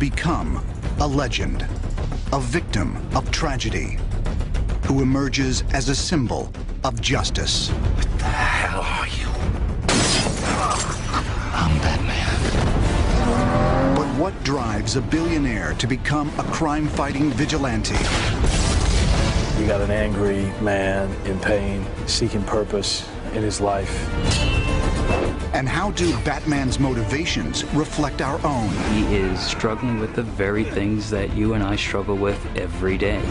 become a legend, a victim of tragedy, who emerges as a symbol of justice. What the hell are you? I'm Batman. But what drives a billionaire to become a crime-fighting vigilante? You got an angry man in pain, seeking purpose in his life. And how do Batman's motivations reflect our own? He is struggling with the very things that you and I struggle with every day.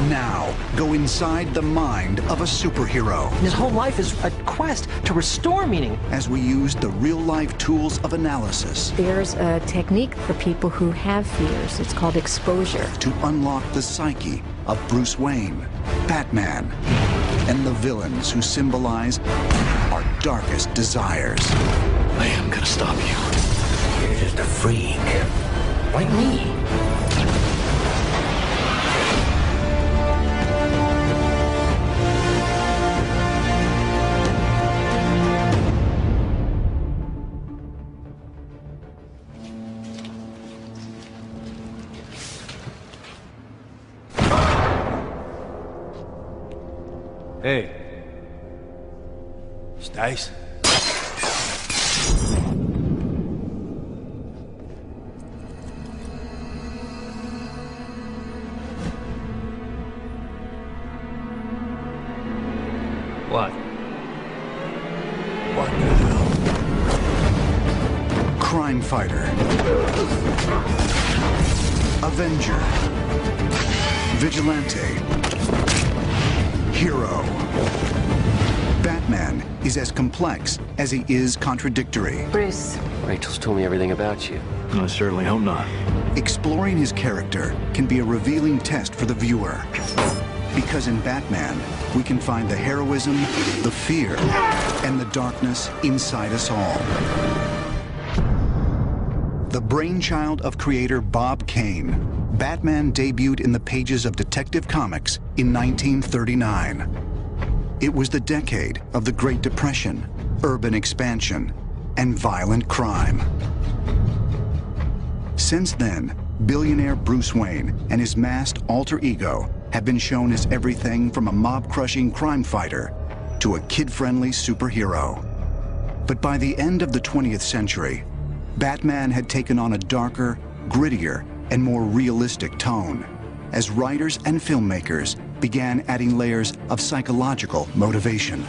Now, go inside the mind of a superhero. His whole life is a quest to restore meaning. As we use the real-life tools of analysis. There's a technique for people who have fears. It's called exposure. To unlock the psyche of Bruce Wayne, Batman, and the villains who symbolize our darkest desires. I am gonna stop you. You're just a freak, like me. Hey. Stace. What? What the hell? Crime fighter. Avenger. Vigilante. Hero. Batman is as complex as he is contradictory. Bruce. Rachel's told me everything about you. I certainly hope not. Exploring his character can be a revealing test for the viewer. Because in Batman, we can find the heroism, the fear, and the darkness inside us all. The brainchild of creator Bob Kane, Batman debuted in the pages of Detective Comics in 1939. It was the decade of the Great Depression, urban expansion, and violent crime. Since then, billionaire Bruce Wayne and his masked alter ego have been shown as everything from a mob-crushing crime fighter to a kid-friendly superhero. But by the end of the 20th century, Batman had taken on a darker, grittier, and more realistic tone as writers and filmmakers began adding layers of psychological motivation.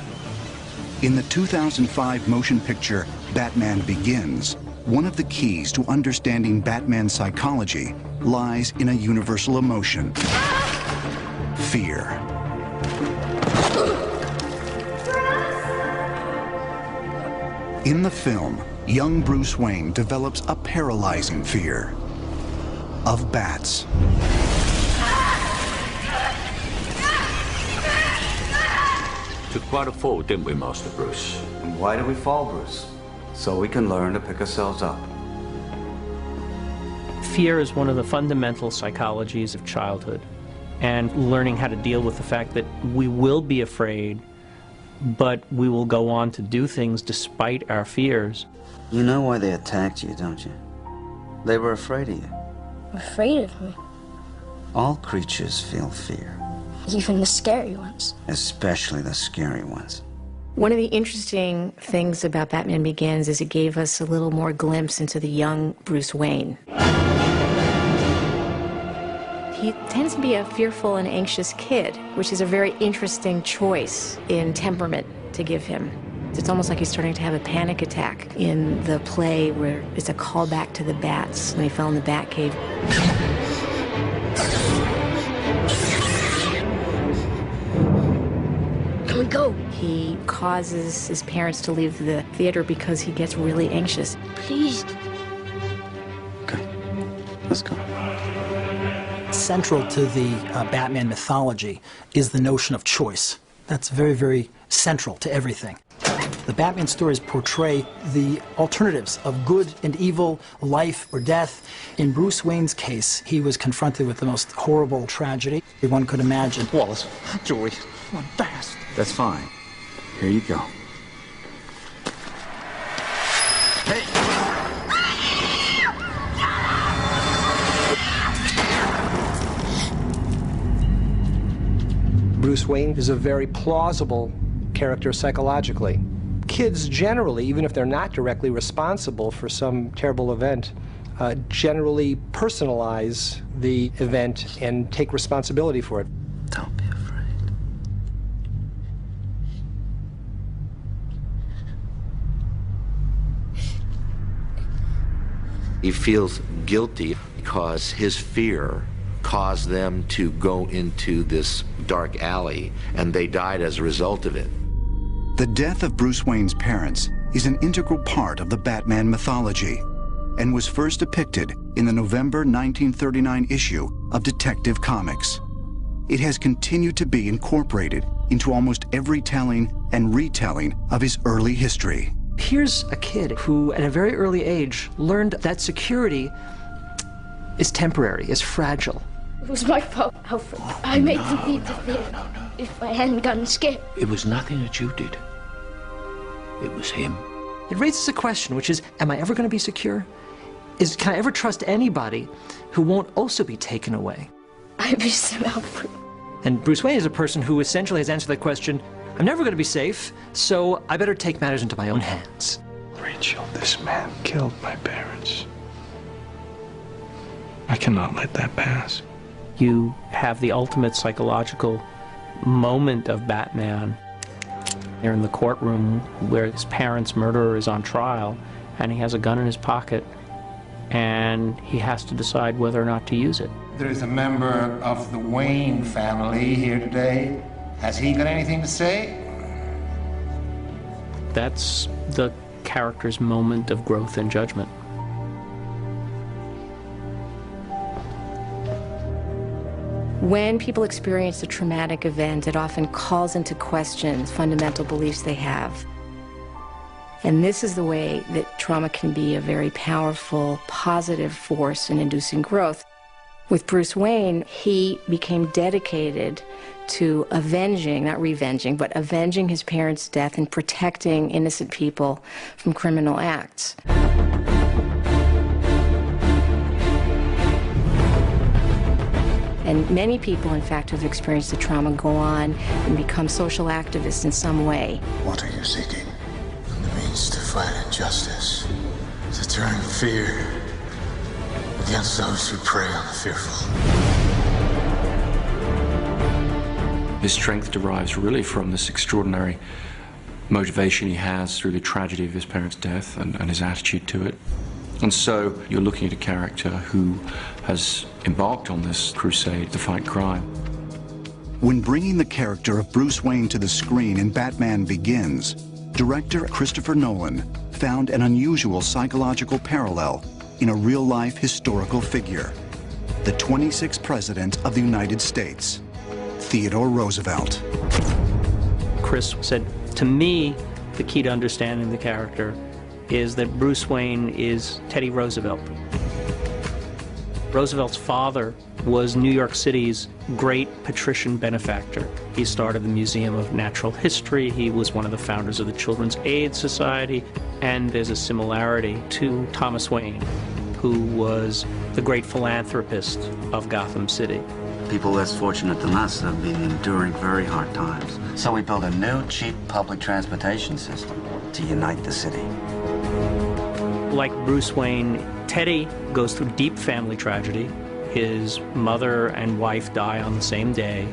In the 2005 motion picture Batman Begins, one of the keys to understanding Batman's psychology lies in a universal emotion: fear. In the film, young Bruce Wayne develops a paralyzing fear of bats. Took quite a fall, didn't we, Master Bruce? And why do we fall, Bruce? So we can learn to pick ourselves up. Fear is one of the fundamental psychologies of childhood, and learning how to deal with the fact that we will be afraid, but we will go on to do things despite our fears. You know why they attacked you, don't you? They were afraid of you. Afraid of me? All creatures feel fear. Even the scary ones. Especially the scary ones. One of the interesting things about Batman Begins is it gave us a little more glimpse into the young Bruce Wayne. He tends to be a fearful and anxious kid, which is a very interesting choice in temperament to give him. It's almost like he's starting to have a panic attack in the play where it's a callback to the bats when he fell in the Batcave. Can we go? He causes his parents to leave the theater because he gets really anxious. Please. Okay, let's go. Central to the Batman mythology is the notion of choice. That's very, very central to everything. The Batman stories portray the alternatives of good and evil, life or death. In Bruce Wayne's case, he was confronted with the most horrible tragedy one could imagine. Wallace, Joey, come on, fast. That's fine. Here you go. Hey! Bruce Wayne is a very plausible character psychologically. Kids generally, even if they're not directly responsible for some terrible event, generally personalize the event and take responsibility for it. Don't be afraid. He feels guilty because his fear caused them to go into this dark alley, and they died as a result of it. The death of Bruce Wayne's parents is an integral part of the Batman mythology and was first depicted in the November 1939 issue of Detective Comics. It has continued to be incorporated into almost every telling and retelling of his early history. Here's a kid who, at a very early age, learned that security is temporary, is fragile. It was my fault, Alfred. I made them leave the theater. If I hadn't gotten scared. It was nothing that you did. It was him. It raises a question, which is, am I ever going to be secure? Can I ever trust anybody who won't also be taken away? I miss him, Alfred. And Bruce Wayne is a person who essentially has answered that question, I'm never going to be safe, so I better take matters into my own hands. Rachel, this man killed my parents. I cannot let that pass. You have the ultimate psychological moment of Batman. You're in the courtroom where his parents' murderer is on trial, and he has a gun in his pocket, and he has to decide whether or not to use it. There is a member of the Wayne family here today. Has he got anything to say? That's the character's moment of growth and judgment. When people experience a traumatic event, it often calls into question fundamental beliefs they have. And this is the way that trauma can be a very powerful, positive force in inducing growth. With Bruce Wayne, he became dedicated to avenging, not revenging, but avenging his parents' death and protecting innocent people from criminal acts. And many people, in fact, who have experienced the trauma go on and become social activists in some way. What are you seeking? The means to fight injustice, to turn fear against those who prey on the fearful. His strength derives really from this extraordinary motivation he has through the tragedy of his parents' death and his attitude to it. And so you're looking at a character who has embarked on this crusade to fight crime. When bringing the character of Bruce Wayne to the screen in Batman Begins, director Christopher Nolan found an unusual psychological parallel in a real-life historical figure, the 26th President of the United States, Theodore Roosevelt. Chris said, to me, the key to understanding the character is that Bruce Wayne is Teddy Roosevelt. Roosevelt's father was New York City's great patrician benefactor. He started the Museum of Natural History. He was one of the founders of the Children's Aid Society. And there's a similarity to Thomas Wayne, who was the great philanthropist of Gotham City. People less fortunate than us have been enduring very hard times. So we built a new, cheap public transportation system to unite the city. Like Bruce Wayne, Teddy goes through deep family tragedy. His mother and wife die on the same day.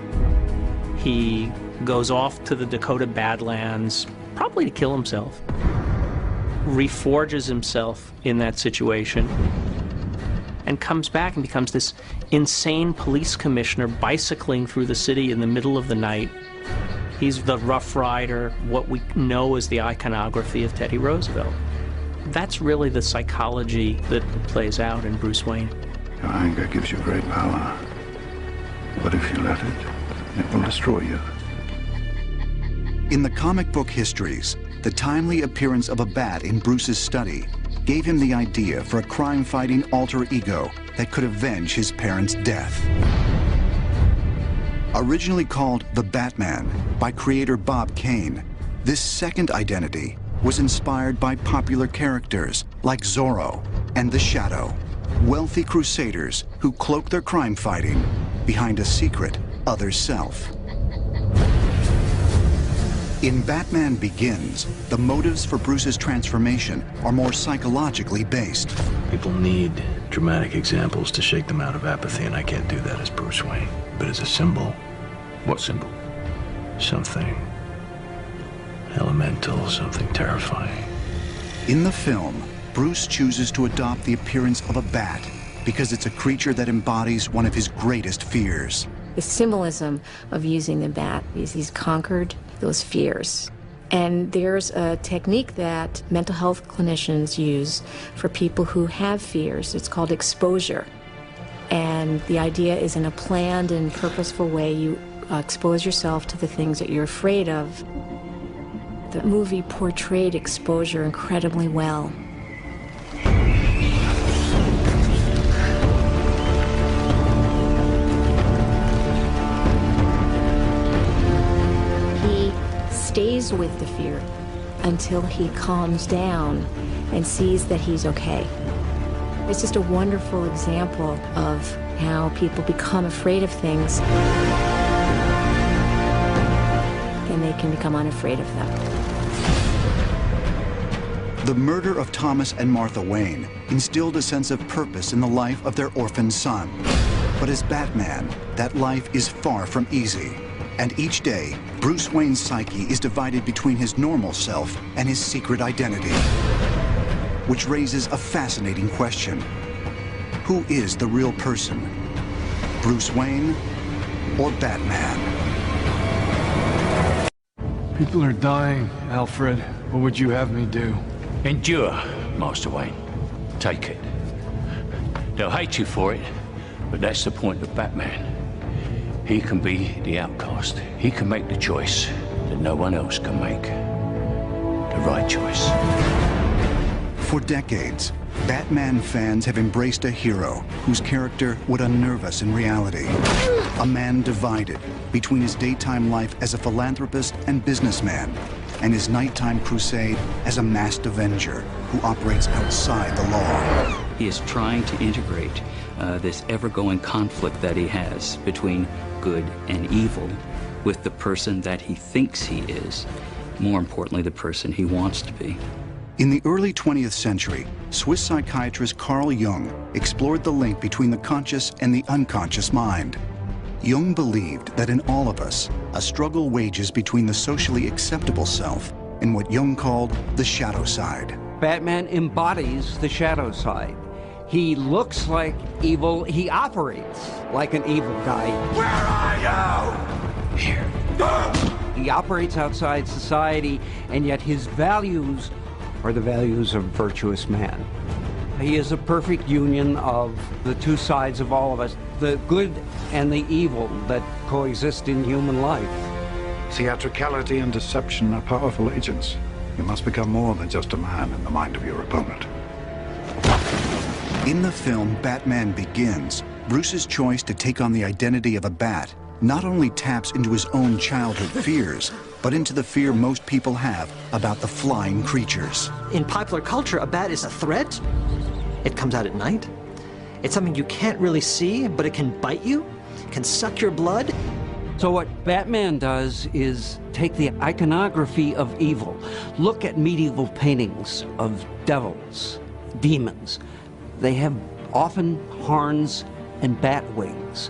He goes off to the Dakota Badlands, probably to kill himself. Reforges himself in that situation and comes back and becomes this insane police commissioner bicycling through the city in the middle of the night. He's the Rough Rider, what we know as the iconography of Teddy Roosevelt. That's really the psychology that plays out in Bruce Wayne. Your anger gives you great power. But if you let it, it will destroy you. In the comic book histories, the timely appearance of a bat in Bruce's study gave him the idea for a crime-fighting alter ego that could avenge his parents' death. Originally called the Batman by creator Bob Kane, this second identity was inspired by popular characters like Zorro and the Shadow, wealthy crusaders who cloak their crime fighting behind a secret other self. In Batman Begins, the motives for Bruce's transformation are more psychologically based. People need dramatic examples to shake them out of apathy, and I can't do that as Bruce Wayne. But as a symbol... What symbol? Something elemental, something terrifying. In the film, Bruce chooses to adopt the appearance of a bat because it's a creature that embodies one of his greatest fears. The symbolism of using the bat is he's conquered those fears. And there's a technique that mental health clinicians use for people who have fears. It's called exposure. And the idea is in a planned and purposeful way, you expose yourself to the things that you're afraid of. The movie portrayed exposure incredibly well. Stays with the fear until he calms down and sees that he's okay. It's just a wonderful example of how people become afraid of things and they can become unafraid of them. The murder of Thomas and Martha Wayne instilled a sense of purpose in the life of their orphaned son. But as Batman, that life is far from easy. And each day, Bruce Wayne's psyche is divided between his normal self and his secret identity, which raises a fascinating question. Who is the real person? Bruce Wayne or Batman? People are dying, Alfred. What would you have me do? Endure, Master Wayne. Take it. They'll hate you for it, but that's the point of Batman. He can be the outcast. He can make the choice that no one else can make. The right choice. For decades, Batman fans have embraced a hero whose character would unnerve us in reality. A man divided between his daytime life as a philanthropist and businessman and his nighttime crusade as a masked avenger who operates outside the law. He is trying to integrate this ever-going conflict that he has between good and evil with the person that he thinks he is, more importantly, the person he wants to be. In the early 20th century, Swiss psychiatrist Carl Jung explored the link between the conscious and the unconscious mind. Jung believed that in all of us, a struggle wages between the socially acceptable self and what Jung called the shadow side. Batman embodies the shadow side. He looks like evil. He operates like an evil guy. Where are you? Here. He operates outside society, and yet his values are the values of a virtuous man. He is a perfect union of the two sides of all of us, the good and the evil that coexist in human life. Theatricality and deception are powerful agents. You must become more than just a man in the mind of your opponent. In the film Batman Begins, Bruce's choice to take on the identity of a bat not only taps into his own childhood fears, but into the fear most people have about the flying creatures. In popular culture, a bat is a threat. It comes out at night. It's something you can't really see, but it can bite you, can suck your blood. So what Batman does is take the iconography of evil. Look at medieval paintings of devils, demons. They have often horns and bat wings.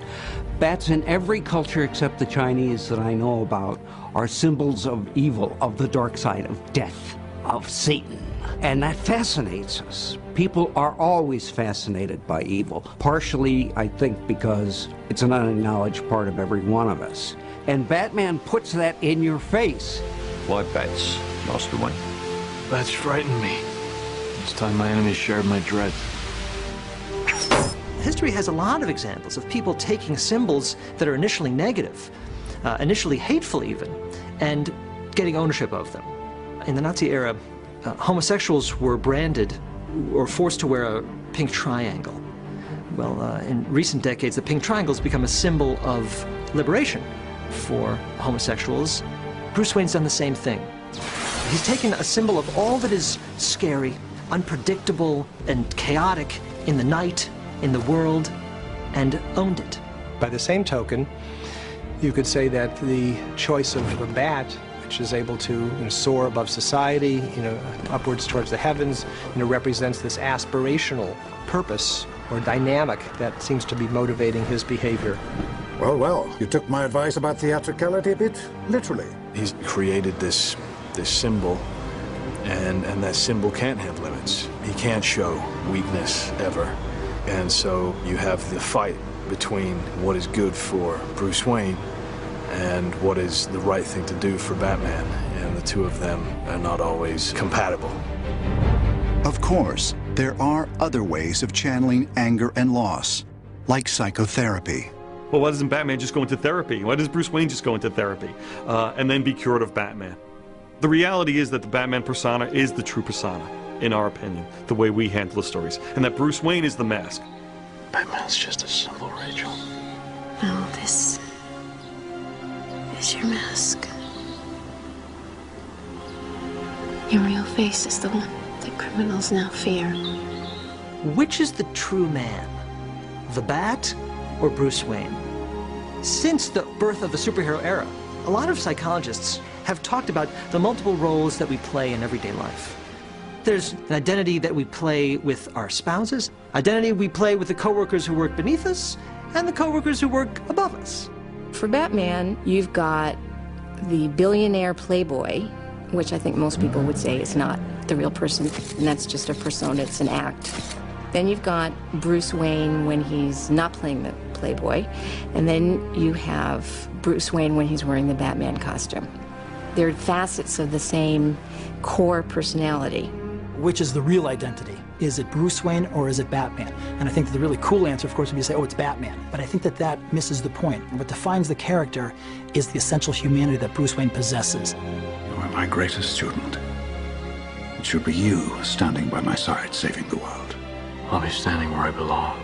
Bats in every culture except the Chinese that I know about are symbols of evil, of the dark side, of death, of Satan. And that fascinates us. People are always fascinated by evil, partially, I think, because it's an unacknowledged part of every one of us. And Batman puts that in your face. Why bats, Master Wayne? Bats frighten me. It's time my enemies shared my dread. History has a lot of examples of people taking symbols that are initially negative, initially hateful even, and getting ownership of them. In the Nazi era, homosexuals were branded or forced to wear a pink triangle. Well, in recent decades, the pink triangle has become a symbol of liberation for homosexuals. Bruce Wayne's done the same thing. He's taken a symbol of all that is scary, unpredictable, and chaotic in the night, in the world, and owned it. By the same token, you could say that the choice of the bat which is able to soar above society, upwards towards the heavens, represents this aspirational purpose or dynamic that seems to be motivating his behavior. Well, well, you took my advice about theatricality a bit literally. He's created this symbol, and that symbol can't have limits. He can't show weakness ever. And so you have the fight between what is good for Bruce Wayne and what is the right thing to do for Batman, and the two of them are not always compatible. Of course, there are other ways of channeling anger and loss, like psychotherapy. Well, why doesn't Batman just go into therapy? Why does Bruce Wayne just go into therapy and then be cured of Batman? The reality is that the Batman persona is the true persona, in our opinion, the way we handle the stories, and that Bruce Wayne is the mask. Batman's just a symbol, Rachel. No, this is your mask. Your real face is the one that criminals now fear. Which is the true man? The Bat or Bruce Wayne? Since the birth of the superhero era, a lot of psychologists have talked about the multiple roles that we play in everyday life. There's an identity that we play with our spouses, identity we play with the coworkers who work beneath us, and the coworkers who work above us. For Batman, you've got the billionaire playboy, which I think most people would say is not the real person, and that's just a persona, it's an act. Then you've got Bruce Wayne when he's not playing the playboy, and then you have Bruce Wayne when he's wearing the Batman costume. They're facets of the same core personality. Which is the real identity? Is it Bruce Wayne or is it Batman? And I think that the really cool answer, of course, would be to say, oh, it's Batman. But I think that that misses the point. What defines the character is the essential humanity that Bruce Wayne possesses. You are my greatest student. It should be you standing by my side, saving the world. I'll be standing where I belong.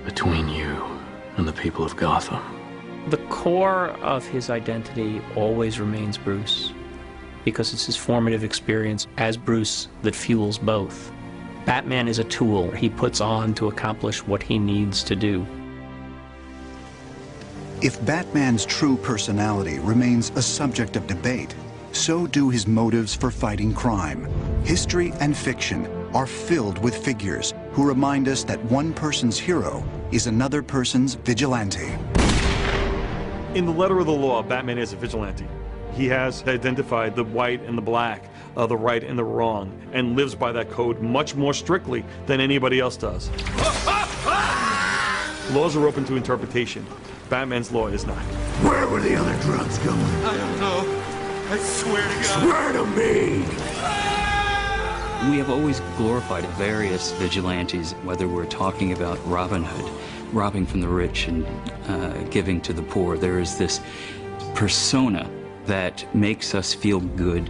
Between you and the people of Gotham. The core of his identity always remains Bruce, because it's his formative experience as Bruce that fuels both. Batman is a tool he puts on to accomplish what he needs to do. If Batman's true personality remains a subject of debate, so do his motives for fighting crime. History and fiction are filled with figures who remind us that one person's hero is another person's vigilante. In the letter of the law, Batman is a vigilante. He has identified the white and the black, the right and the wrong, and lives by that code much more strictly than anybody else does. Laws are open to interpretation. Batman's law is not. Where were the other drugs going? I don't know. I swear to God. Swear to me! We have always glorified various vigilantes, whether we're talking about Robin Hood, robbing from the rich and giving to the poor. There is this persona that makes us feel good.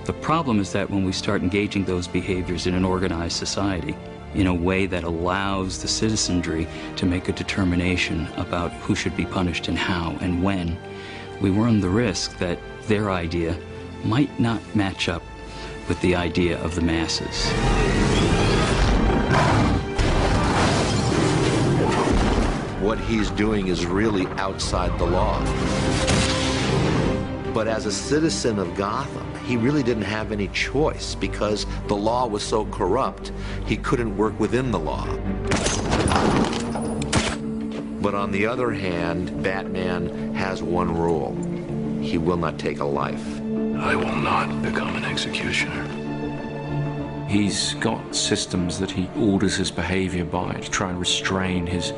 The problem is that when we start engaging those behaviors in an organized society, in a way that allows the citizenry to make a determination about who should be punished and how and when, we run the risk that their idea might not match up with the idea of the masses. What he's doing is really outside the law. But as a citizen of Gotham, he really didn't have any choice because the law was so corrupt, he couldn't work within the law. But on the other hand, Batman has one rule. He will not take a life. I will not become an executioner. He's got systems that he orders his behavior by to try and restrain his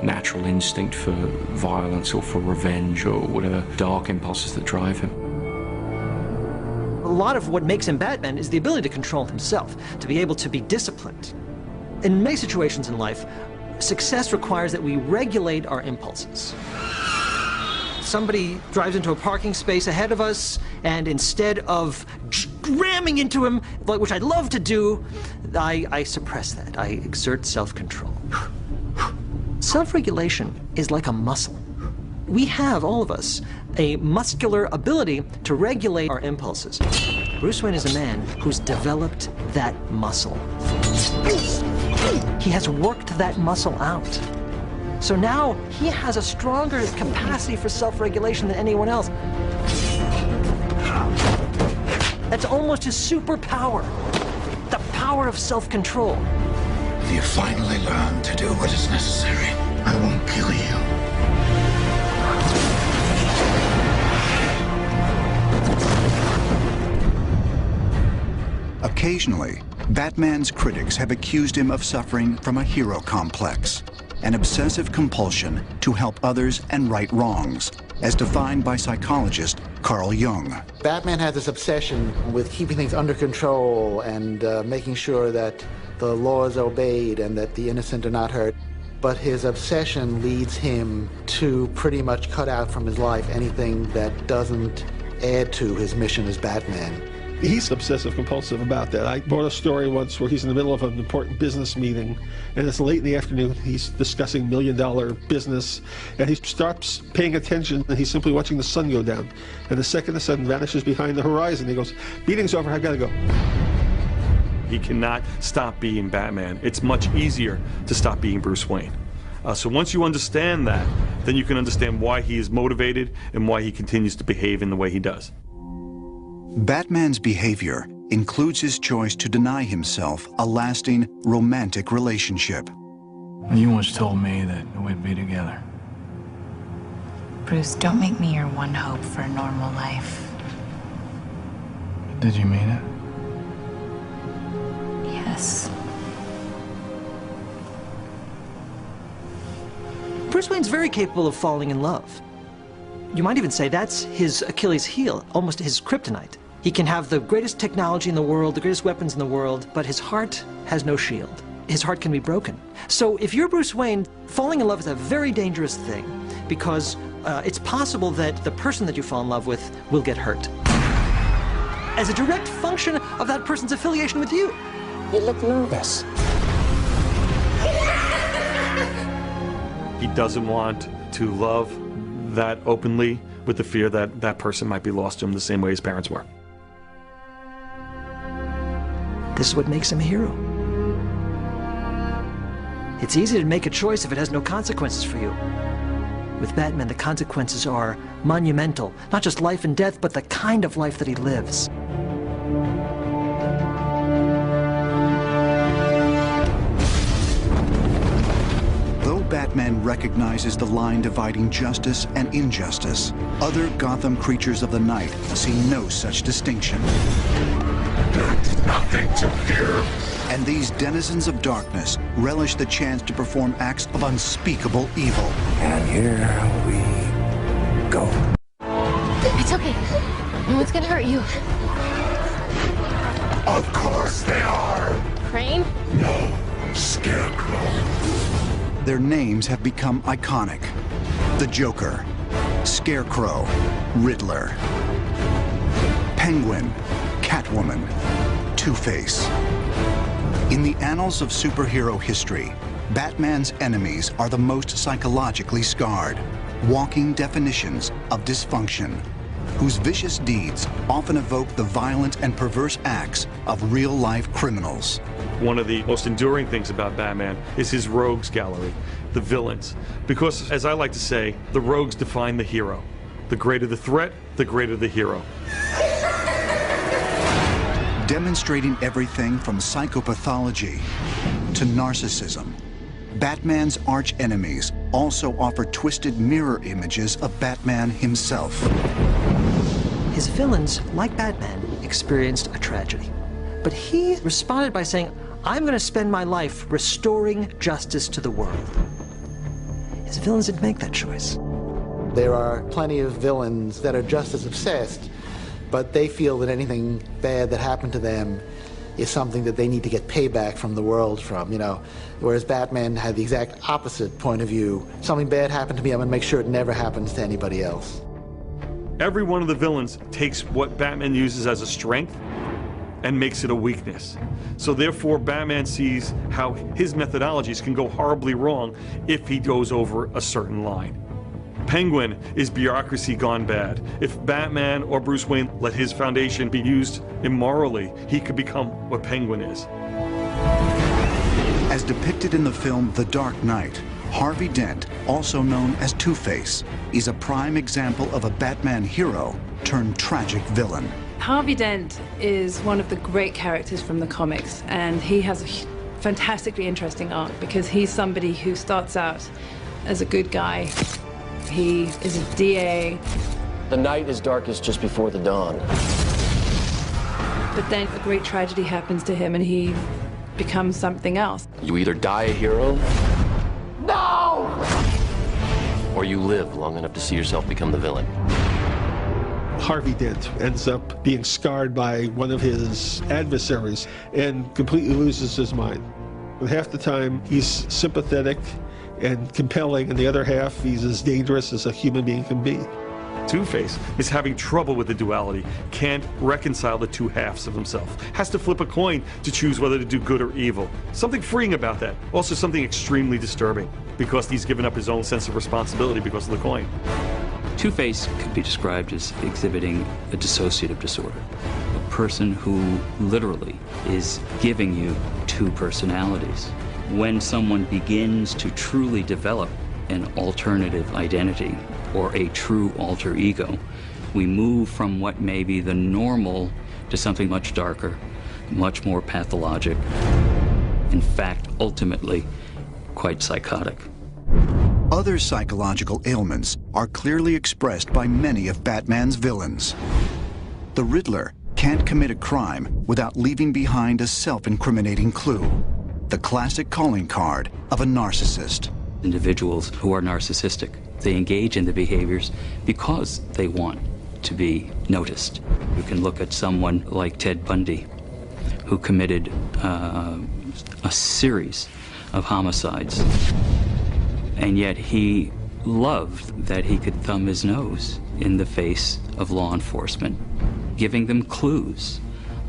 natural instinct for violence or for revenge or whatever dark impulses that drive him. A lot of what makes him Batman is the ability to control himself, to be able to be disciplined. In many situations in life, success requires that we regulate our impulses. Somebody drives into a parking space ahead of us, and instead of ramming into him, which I'd love to do, I suppress that. I exert self-control. Self-regulation is like a muscle. We have, all of us, a muscular ability to regulate our impulses. Bruce Wayne is a man who's developed that muscle. He has worked that muscle out. So now he has a stronger capacity for self-regulation than anyone else. That's almost his superpower. The power of self-control. If you finally learn to do what is necessary, I won't kill you. Occasionally, Batman's critics have accused him of suffering from a hero complex, an obsessive compulsion to help others and right wrongs, as defined by psychologist Carl Jung. Batman has this obsession with keeping things under control and making sure that the law is obeyed and that the innocent are not hurt. But his obsession leads him to pretty much cut out from his life anything that doesn't add to his mission as Batman. He's obsessive-compulsive about that. I bought a story once where he's in the middle of an important business meeting, and it's late in the afternoon. He's discussing million-dollar business, and he stops paying attention, and he's simply watching the sun go down. And the second the sun vanishes behind the horizon, he goes, "Meeting's over, I've got to go." He cannot stop being Batman. It's much easier to stop being Bruce Wayne. So once you understand that, then you can understand why he is motivated and why he continues to behave in the way he does. Batman's behavior includes his choice to deny himself a lasting romantic relationship. You once told me that we'd be together. Bruce, don't make me your one hope for a normal life. Did you mean it? Yes. Bruce Wayne's very capable of falling in love. You might even say that's his Achilles heel, almost his kryptonite. He can have the greatest technology in the world, the greatest weapons in the world, but his heart has no shield. His heart can be broken. So if you're Bruce Wayne, falling in love is a very dangerous thing because it's possible that the person that you fall in love with will get hurt as a direct function of that person's affiliation with you. You look nervous. He doesn't want to love that openly with the fear that that person might be lost to him the same way his parents were. This is what makes him a hero. It's easy to make a choice if it has no consequences for you. With Batman, the consequences are monumental. Not just life and death, but the kind of life that he lives. Though Batman recognizes the line dividing justice and injustice, other Gotham creatures of the night see no such distinction. There's nothing to fear. And these denizens of darkness relish the chance to perform acts of unspeakable evil. And here we go. It's okay. No one's gonna hurt you. Of course they are. Crane? No, Scarecrow. Their names have become iconic. The Joker, Scarecrow, Riddler, Penguin, Catwoman, Two-Face. In the annals of superhero history, Batman's enemies are the most psychologically scarred, walking definitions of dysfunction, whose vicious deeds often evoke the violent and perverse acts of real-life criminals. One of the most enduring things about Batman is his rogues gallery, the villains. Because, as I like to say, the rogues define the hero. The greater the threat, the greater the hero. Demonstrating everything from psychopathology to narcissism, Batman's arch-enemies also offer twisted mirror images of Batman himself. His villains, like Batman, experienced a tragedy. But he responded by saying, I'm going to spend my life restoring justice to the world. His villains didn't make that choice. There are plenty of villains that are just as obsessed, but they feel that anything bad that happened to them is something that they need to get payback from the world from, you know. Whereas Batman had the exact opposite point of view. Something bad happened to me, I'm going to make sure it never happens to anybody else. Every one of the villains takes what Batman uses as a strength and makes it a weakness. So therefore, Batman sees how his methodologies can go horribly wrong if he goes over a certain line. Penguin is bureaucracy gone bad. If Batman or Bruce Wayne let his foundation be used immorally, he could become what Penguin is. As depicted in the film The Dark Knight, Harvey Dent, also known as Two-Face, is a prime example of a Batman hero turned tragic villain. Harvey Dent is one of the great characters from the comics, and he has a fantastically interesting arc because he's somebody who starts out as a good guy. He is a DA. The night is darkest just before the dawn. But then a great tragedy happens to him and he becomes something else. You either die a hero, No! or you live long enough to see yourself become the villain. Harvey Dent ends up being scarred by one of his adversaries and completely loses his mind. And half the time he's sympathetic and compelling, and the other half he's as dangerous as a human being can be. Two-Face is having trouble with the duality, can't reconcile the two halves of himself, has to flip a coin to choose whether to do good or evil. Something freeing about that, also something extremely disturbing, because he's given up his own sense of responsibility because of the coin. Two-Face could be described as exhibiting a dissociative disorder, a person who literally is giving you two personalities. When someone begins to truly develop an alternative identity or a true alter ego, we move from what may be the normal to something much darker, much more pathologic, in fact, ultimately, quite psychotic. Other psychological ailments are clearly expressed by many of Batman's villains. The Riddler can't commit a crime without leaving behind a self-incriminating clue, the classic calling card of a narcissist. Individuals who are narcissistic, they engage in the behaviors because they want to be noticed. You can look at someone like Ted Bundy, who committed a series of homicides, and yet he loved that he could thumb his nose in the face of law enforcement, giving them clues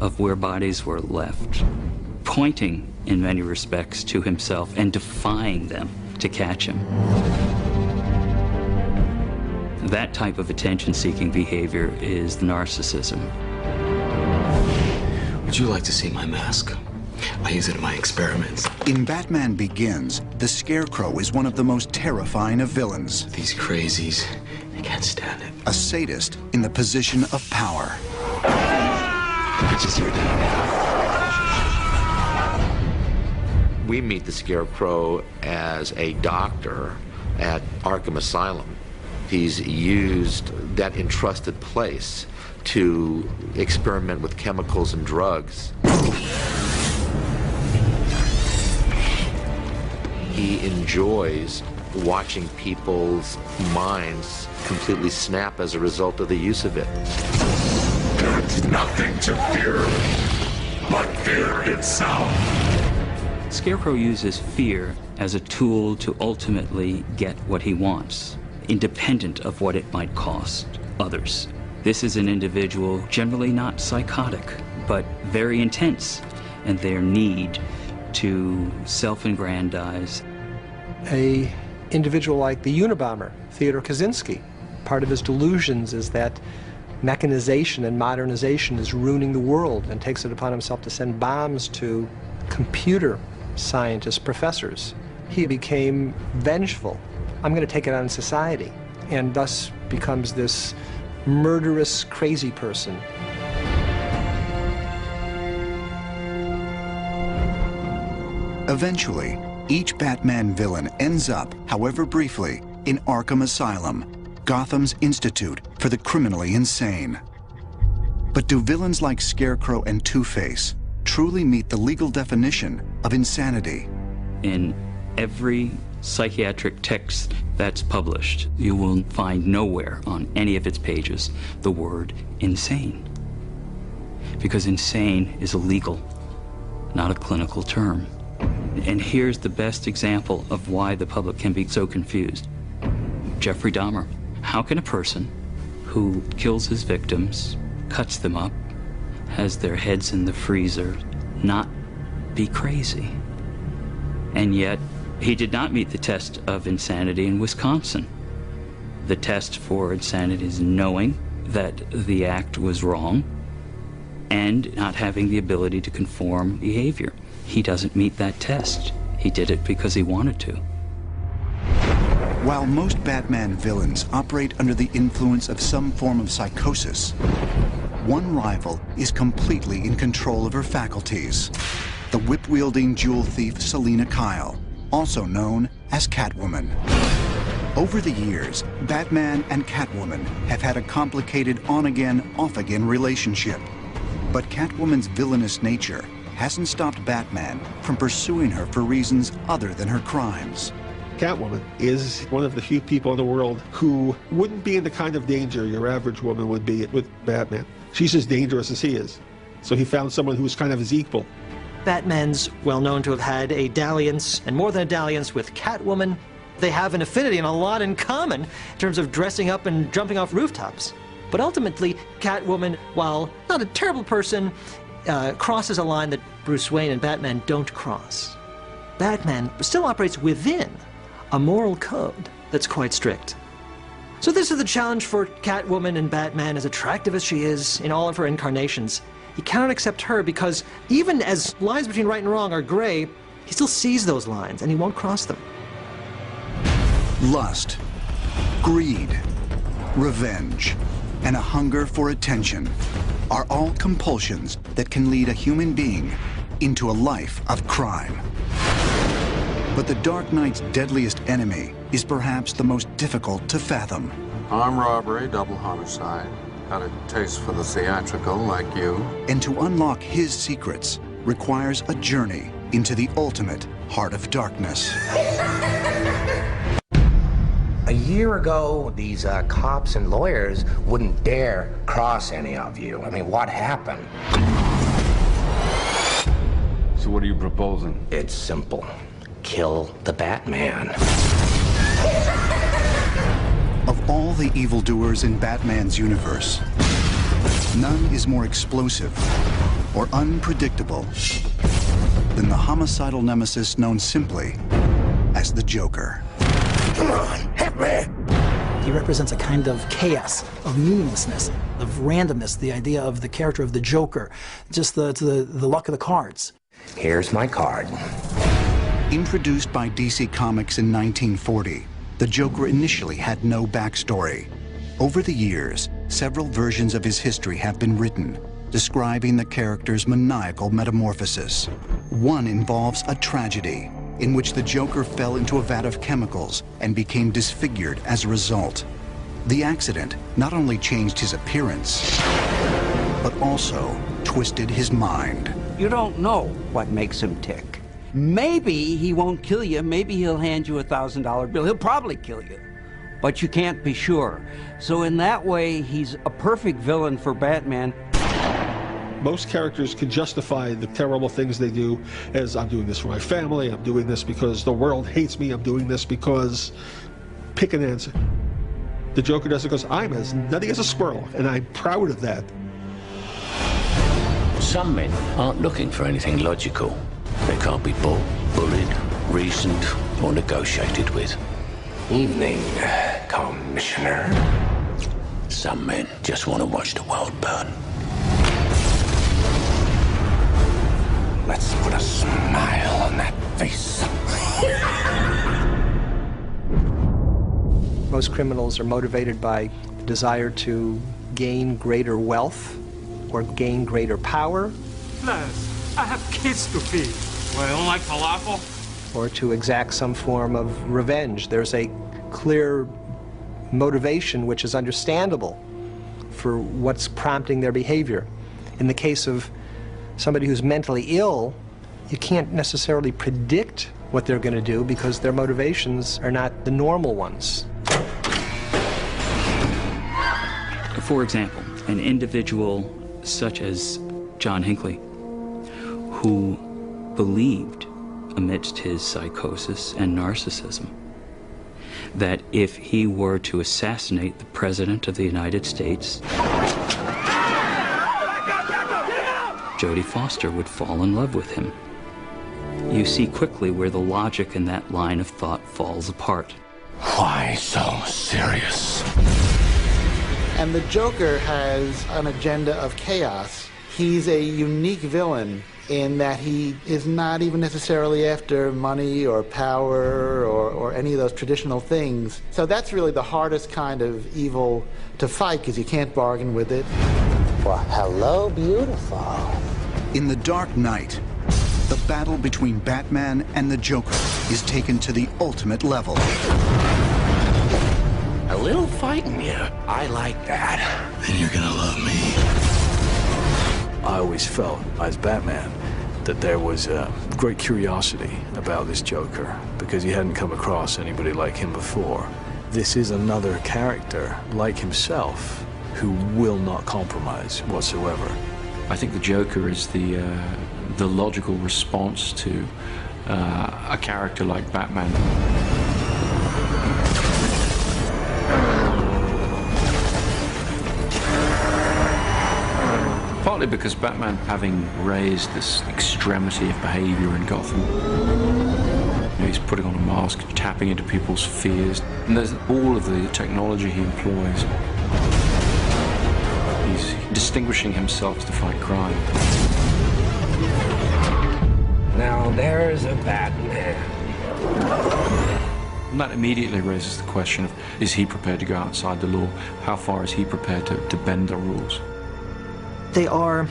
of where bodies were left, pointing in many respects to himself and defying them to catch him. That type of attention-seeking behavior is narcissism. Would you like to see my mask? I use it in my experiments. In Batman Begins, the Scarecrow is one of the most terrifying of villains. These crazies, they can't stand it. A sadist in the position of power. It's just your day. We meet the Scarecrow as a doctor at Arkham Asylum. He's used that entrusted place to experiment with chemicals and drugs. He enjoys watching people's minds completely snap as a result of the use of it. There's nothing to fear but fear itself. Scarecrow uses fear as a tool to ultimately get what he wants, independent of what it might cost others. This is an individual generally not psychotic, but very intense in their need to self-aggrandize. A individual like the Unabomber, Theodore Kaczynski, part of his delusions is that mechanization and modernization is ruining the world, and takes it upon himself to send bombs to computer scientists, professors. He became vengeful. I'm going to take it on society, and thus becomes this murderous, crazy person. Eventually, each Batman villain ends up, however briefly, in Arkham Asylum, Gotham's institute for the criminally insane. But do villains like Scarecrow and Two-Face truly meet the legal definition of insanity? In every psychiatric text that's published, you will find nowhere on any of its pages the word insane. Because insane is a legal, not a clinical term. And here's the best example of why the public can be so confused. Jeffrey Dahmer. How can a person who kills his victims, cuts them up, has their heads in the freezer, not be crazy? And yet, he did not meet the test of insanity in Wisconsin. The test for insanity is knowing that the act was wrong and not having the ability to conform behavior. He doesn't meet that test. He did it because he wanted to. While most Batman villains operate under the influence of some form of psychosis, one rival is completely in control of her faculties. The whip-wielding jewel thief Selina Kyle, also known as Catwoman. Over the years, Batman and Catwoman have had a complicated on-again, off-again relationship. But Catwoman's villainous nature hasn't stopped Batman from pursuing her for reasons other than her crimes. Catwoman is one of the few people in the world who wouldn't be in the kind of danger your average woman would be with Batman. She's as dangerous as he is. So he found someone who's kind of his equal. Batman's well known to have had a dalliance, and more than a dalliance, with Catwoman. They have an affinity and a lot in common in terms of dressing up and jumping off rooftops. But ultimately, Catwoman, while not a terrible person, crosses a line that Bruce Wayne and Batman don't cross. Batman still operates within a moral code that's quite strict. So this is the challenge for Catwoman and Batman, as attractive as she is in all of her incarnations. He cannot accept her because even as lines between right and wrong are gray, he still sees those lines and he won't cross them. Lust, greed, revenge, and a hunger for attention are all compulsions that can lead a human being into a life of crime. But the Dark Knight's deadliest enemy is perhaps the most difficult to fathom. Armed robbery, double homicide. Got a taste for the theatrical like you. And to unlock his secrets requires a journey into the ultimate heart of darkness. A year ago, these cops and lawyers wouldn't dare cross any of you. I mean, what happened? So what are you proposing? It's simple. Kill the Batman. Of all the evildoers in Batman's universe, none is more explosive or unpredictable than the homicidal nemesis known simply as the Joker. Come on, hit me! He represents a kind of chaos, of meaninglessness, of randomness, the idea of the character of the Joker, just the luck of the cards. Here's my card. Introduced by DC Comics in 1940, the Joker initially had no backstory. Over the years, several versions of his history have been written, describing the character's maniacal metamorphosis. One involves a tragedy, in which the Joker fell into a vat of chemicals and became disfigured as a result. The accident not only changed his appearance, but also twisted his mind. You don't know what makes him tick. Maybe he won't kill you, maybe he'll hand you a $1,000 bill. He'll probably kill you, but you can't be sure. So in that way, he's a perfect villain for Batman. Most characters can justify the terrible things they do as, I'm doing this for my family, I'm doing this because the world hates me, I'm doing this because... Pick an answer. The Joker does it because I'm as nutty as a squirrel, and I'm proud of that. Some men aren't looking for anything logical. They can't be bought, bullied, reasoned, or negotiated with. Evening, Commissioner. Some men just want to watch the world burn. Let's put a smile on that face. Most criminals are motivated by the desire to gain greater wealth or gain greater power. Les, I have kids to feed. Well, you don't like falafel? Or to exact some form of revenge. There's a clear motivation which is understandable for what's prompting their behavior. In the case of somebody who's mentally ill, you can't necessarily predict what they're going to do because their motivations are not the normal ones. For example, an individual such as John Hinckley, who believed, amidst his psychosis and narcissism, that if he were to assassinate the President of the United States, Jodie Foster would fall in love with him. You see quickly where the logic in that line of thought falls apart. Why so serious? And the Joker has an agenda of chaos. He's a unique villain in that he is not even necessarily after money or power or any of those traditional things. So that's really the hardest kind of evil to fight, because you can't bargain with it. Well, hello, beautiful. In The Dark Knight, the battle between Batman and the Joker is taken to the ultimate level. A little fighting here. I like that. Then you're gonna love me. I always felt, as Batman, that there was a great curiosity about this Joker, because he hadn't come across anybody like him before. This is another character, like himself, who will not compromise whatsoever. I think the Joker is the logical response to a character like Batman. Partly because Batman, having raised this extremity of behavior in Gotham, he's putting on a mask, tapping into people's fears, and there's all of the technology he employs. He's distinguishing himself to fight crime. Now there's a Batman. And that immediately raises the question of, is he prepared to go outside the law? How far is he prepared to bend the rules? They are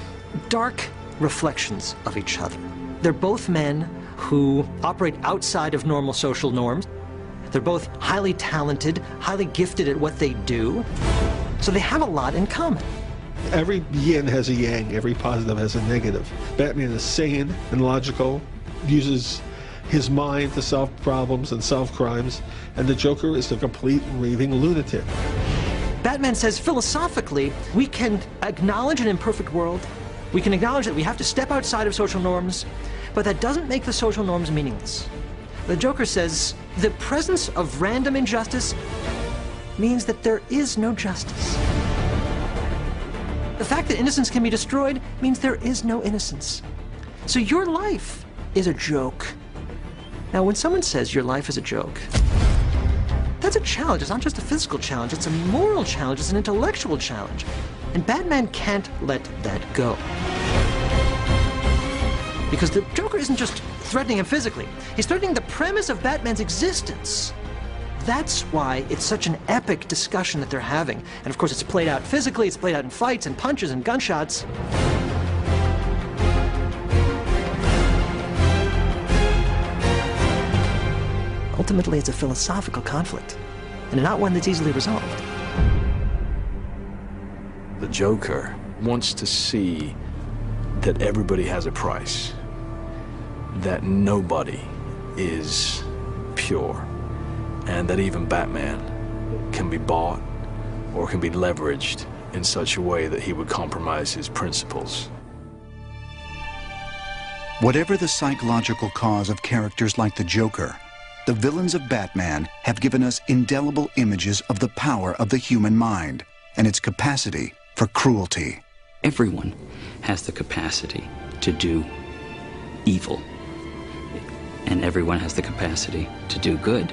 dark reflections of each other. They're both men who operate outside of normal social norms. They're both highly talented, highly gifted at what they do. So they have a lot in common. Every yin has a yang, every positive has a negative. Batman is sane and logical, uses his mind to solve problems and solve crimes, and the Joker is a complete raving lunatic. Batman says philosophically, we can acknowledge an imperfect world, we can acknowledge that we have to step outside of social norms, but that doesn't make the social norms meaningless. The Joker says the presence of random injustice means that there is no justice. The fact that innocence can be destroyed means there is no innocence. So your life is a joke. Now, when someone says your life is a joke, that's a challenge. It's not just a physical challenge, it's a moral challenge, it's an intellectual challenge. And Batman can't let that go. Because the Joker isn't just threatening him physically, he's threatening the premise of Batman's existence. That's why it's such an epic discussion that they're having. And of course, it's played out physically, it's played out in fights and punches and gunshots. Ultimately, it's a philosophical conflict, and not one that's easily resolved. The Joker wants to see that everybody has a price, that nobody is pure, and that even Batman can be bought or can be leveraged in such a way that he would compromise his principles. Whatever the psychological cause of characters like the Joker, the villains of Batman have given us indelible images of the power of the human mind and its capacity for cruelty. Everyone has the capacity to do evil, and everyone has the capacity to do good.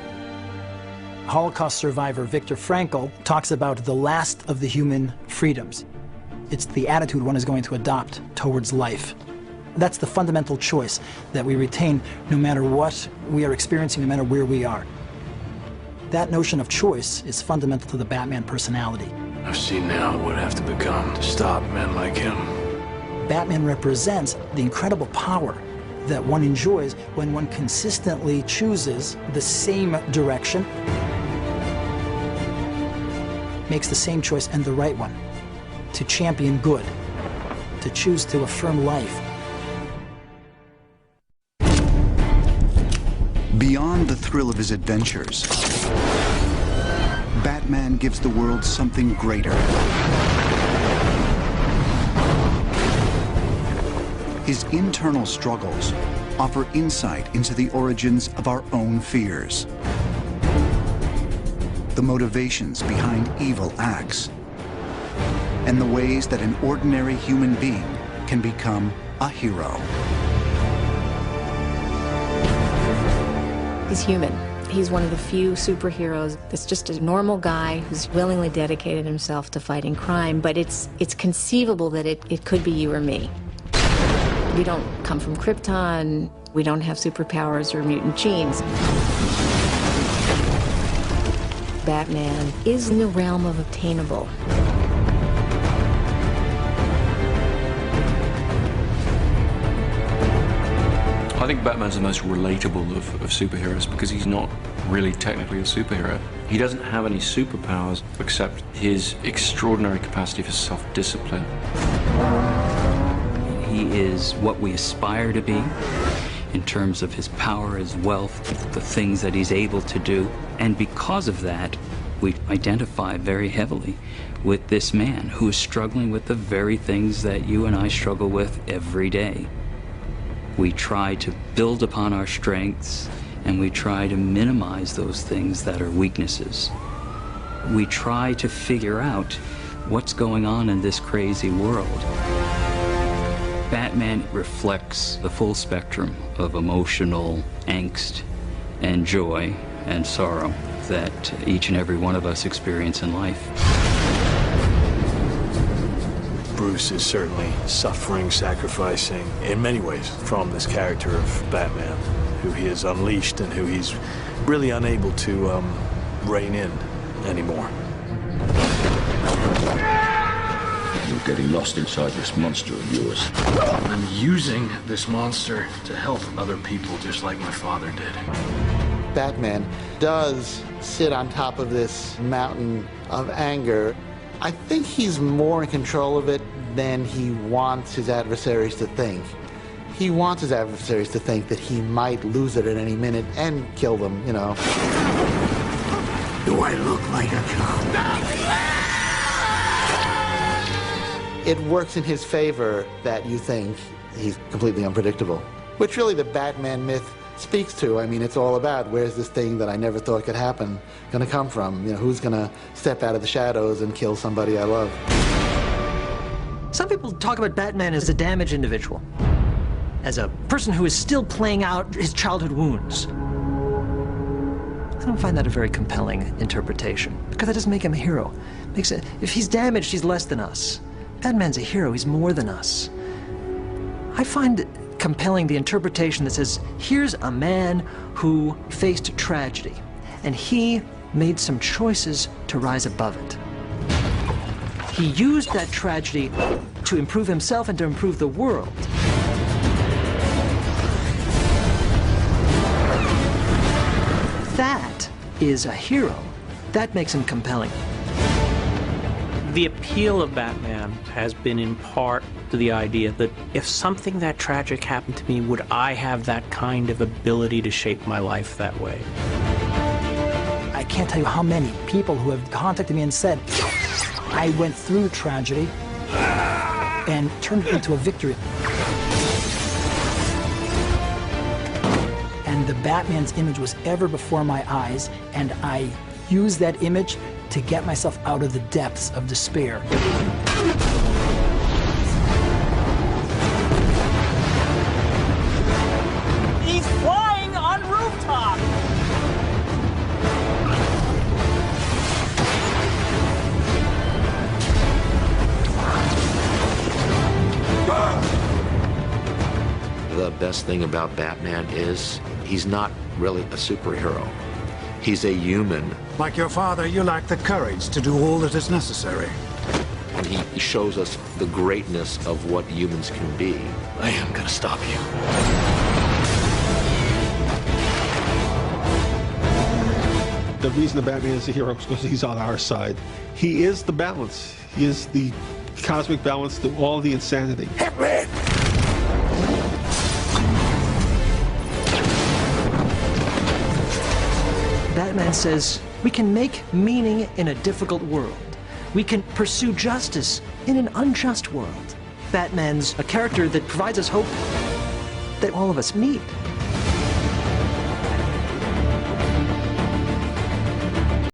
Holocaust survivor Viktor Frankl talks about the last of the human freedoms. It's the attitude one is going to adopt towards life. That's the fundamental choice that we retain no matter what we are experiencing, no matter where we are. That notion of choice is fundamental to the Batman personality. I've seen now what I have to become to stop men like him. Batman represents the incredible power that one enjoys when one consistently chooses the same direction, makes the same choice and the right one, to champion good, to choose to affirm life. Beyond the thrill of his adventures, Batman gives the world something greater. His internal struggles offer insight into the origins of our own fears, the motivations behind evil acts, and the ways that an ordinary human being can become a hero. He's human. He's one of the few superheroes that's just a normal guy who's willingly dedicated himself to fighting crime, but it's conceivable that it could be you or me. We don't come from Krypton. We don't have superpowers or mutant genes. Batman is in the realm of obtainable. I think Batman's the most relatable of superheroes because he's not really technically a superhero. He doesn't have any superpowers except his extraordinary capacity for self-discipline. He is what we aspire to be in terms of his power, his wealth, the things that he's able to do. And because of that, we identify very heavily with this man who is struggling with the very things that you and I struggle with every day. We try to build upon our strengths, and we try to minimize those things that are weaknesses. We try to figure out what's going on in this crazy world. Batman reflects the full spectrum of emotional angst and joy and sorrow that each and every one of us experience in life. Bruce is certainly suffering, sacrificing, in many ways, from this character of Batman, who he has unleashed and who he's really unable to rein in anymore. You're getting lost inside this monster of yours. I'm using this monster to help other people just like my father did. Batman does sit on top of this mountain of anger. I think he's more in control of it than he wants his adversaries to think. He wants his adversaries to think that he might lose it at any minute and kill them, you know. Do I look like a cop? It works in his favor that you think he's completely unpredictable, which really the Batman myth speaks to. I mean, it's all about where's this thing that I never thought could happen going to come from? You know, who's going to step out of the shadows and kill somebody I love? Some people talk about Batman as a damaged individual, as a person who is still playing out his childhood wounds. I don't find that a very compelling interpretation, because that doesn't make him a hero. Makes it, if he's damaged, he's less than us. Batman's a hero, he's more than us. I find compelling the interpretation that says, here's a man who faced tragedy, and he made some choices to rise above it. He used that tragedy to improve himself and to improve the world. That is a hero. That makes him compelling. The appeal of Batman has been in part to the idea that if something that tragic happened to me, would I have that kind of ability to shape my life that way? I can't tell you how many people who have contacted me and said, I went through tragedy and turned it into a victory. And the Batman's image was ever before my eyes, and I used that image to get myself out of the depths of despair. He's flying on rooftop! The best thing about Batman is he's not really a superhero. He's a human. Like your father, you lack the courage to do all that is necessary. And he shows us the greatness of what humans can be. I am gonna stop you. The reason the Batman is a hero is because he's on our side. He is the balance. He is the cosmic balance to all the insanity. Batman says, we can make meaning in a difficult world. We can pursue justice in an unjust world. Batman's a character that provides us hope that all of us need.